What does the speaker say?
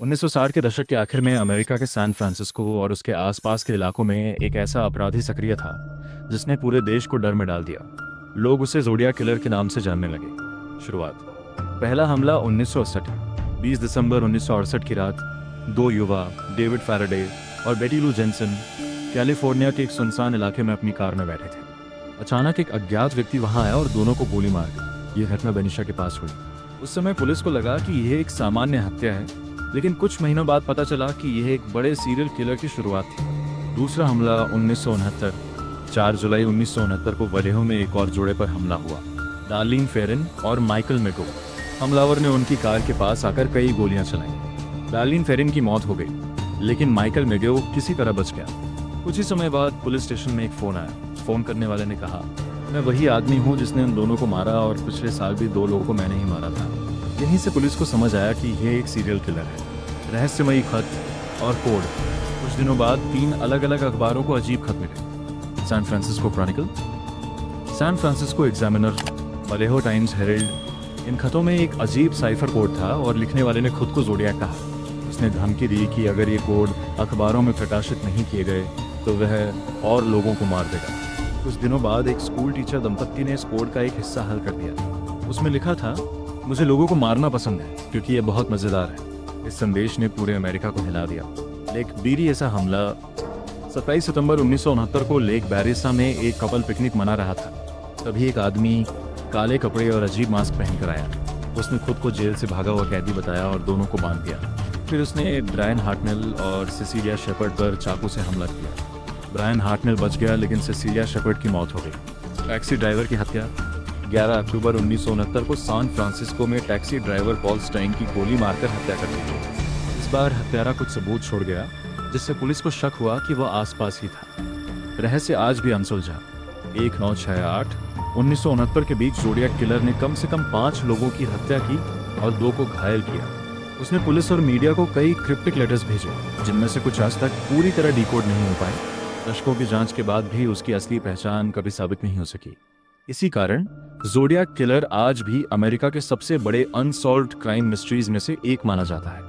1960 के दशक के आखिर में अमेरिका के सैन फ्रांसिस्को और उसके आसपास के इलाकों में एक ऐसा अपराधी सक्रिय था जिसने पूरे देश को डर में डाल दिया। लोग उसे जोडियाक किलर के नाम से जानने लगे। शुरुआत। पहला हमला 1968 20 दिसंबर 1968 की रात दो युवा डेविड फैराडे और बेटी लू जेनसन कैलिफोर्निया के एक सुनसान इलाके में अपनी कार में बैठे थे। अचानक एक अज्ञात व्यक्ति वहां आया और दोनों को गोली मार दी। यह घटना बेनिशा के पास हुई। उस समय पुलिस को लगा कि यह एक सामान्य हत्या है, लेकिन कुछ महीनों बाद पता चला कि यह एक बड़े सीरियल किलर की शुरुआत थी। दूसरा हमला 1969 4 जुलाई 1969 को वलेहो में एक और जोड़े पर हमला हुआ, डार्लिन फेरिन और माइकल मेगो। हमलावर ने उनकी कार के पास आकर कई गोलियां चलाईं। डार्लिन फेरिन की मौत हो गई, लेकिन माइकल मेगो किसी तरह बच गया। कुछ ही समय बाद पुलिस स्टेशन में एक फोन आया। फोन करने वाले ने कहा, मैं वही आदमी हूँ जिसने उन दोनों को मारा और पिछले साल भी 2 लोगों को मैंने ही मारा था। यहीं से पुलिस को समझ आया कि यह एक सीरियल किलर है। रहस्यमयी खत और कोड। कुछ दिनों बाद 3 अलग अलग अखबारों को अजीब खत मिले। San Francisco Chronicle, San Francisco Examiner, Vallejo Times Herald. इन खतों में एक अजीब साइफर कोड था और लिखने वाले ने खुद को जोडियाक कहा। उसने धमकी दी कि अगर ये कोड अखबारों में प्रकाशित नहीं किए गए तो वह और लोगों को मार देगा। कुछ दिनों बाद एक स्कूल टीचर दंपत्ति ने इस कोड का एक हिस्सा हल कर दिया। उसमें लिखा था, मुझे लोगों को मारना पसंद है क्योंकि यह बहुत मज़ेदार है। इस संदेश ने पूरे अमेरिका को हिला दिया। लेक बीरी ऐसा हमला 27 सितंबर 1969 को लेक बैरिसा में एक कपल पिकनिक मना रहा था। तभी एक आदमी काले कपड़े और अजीब मास्क पहनकर आया। उसने खुद को जेल से भागा हुआ कैदी बताया और दोनों को बांध दिया। फिर उसने ब्रायन हार्टनेल और सिसिलिया शेपर्ड पर चाकू से हमला किया। ब्रायन हार्टनेल बच गया, लेकिन सिसिलिया शेपर्ड की मौत हो गई। टैक्सी ड्राइवर की हत्या 11 अक्टूबर 1969 को सैन फ्रांसिस्को में टैक्सी ड्राइवर पॉल स्टाइन की गोली मारकर हत्या कर दी गई। इस बार हत्यारा कुछ सबूत छोड़ गया, जिससे पुलिस को शक हुआ कि वह आसपास ही था। रहस्य आज भी अनसुलझा। 1968 1969 के बीच जोडियाक किलर ने कम से कम 5 लोगों की हत्या की और 2 को घायल किया। उसने पुलिस और मीडिया को कई क्रिप्टिक लेटर्स भेजे, जिनमें से कुछ आज तक पूरी तरह डिकोड नहीं हो पाए। दशकों की जांच के बाद भी उसकी असली पहचान कभी साबित नहीं हो सकी। इसी कारण जोडियाक किलर आज भी अमेरिका के सबसे बड़े अनसॉल्व्ड क्राइम मिस्ट्रीज में से एक माना जाता है।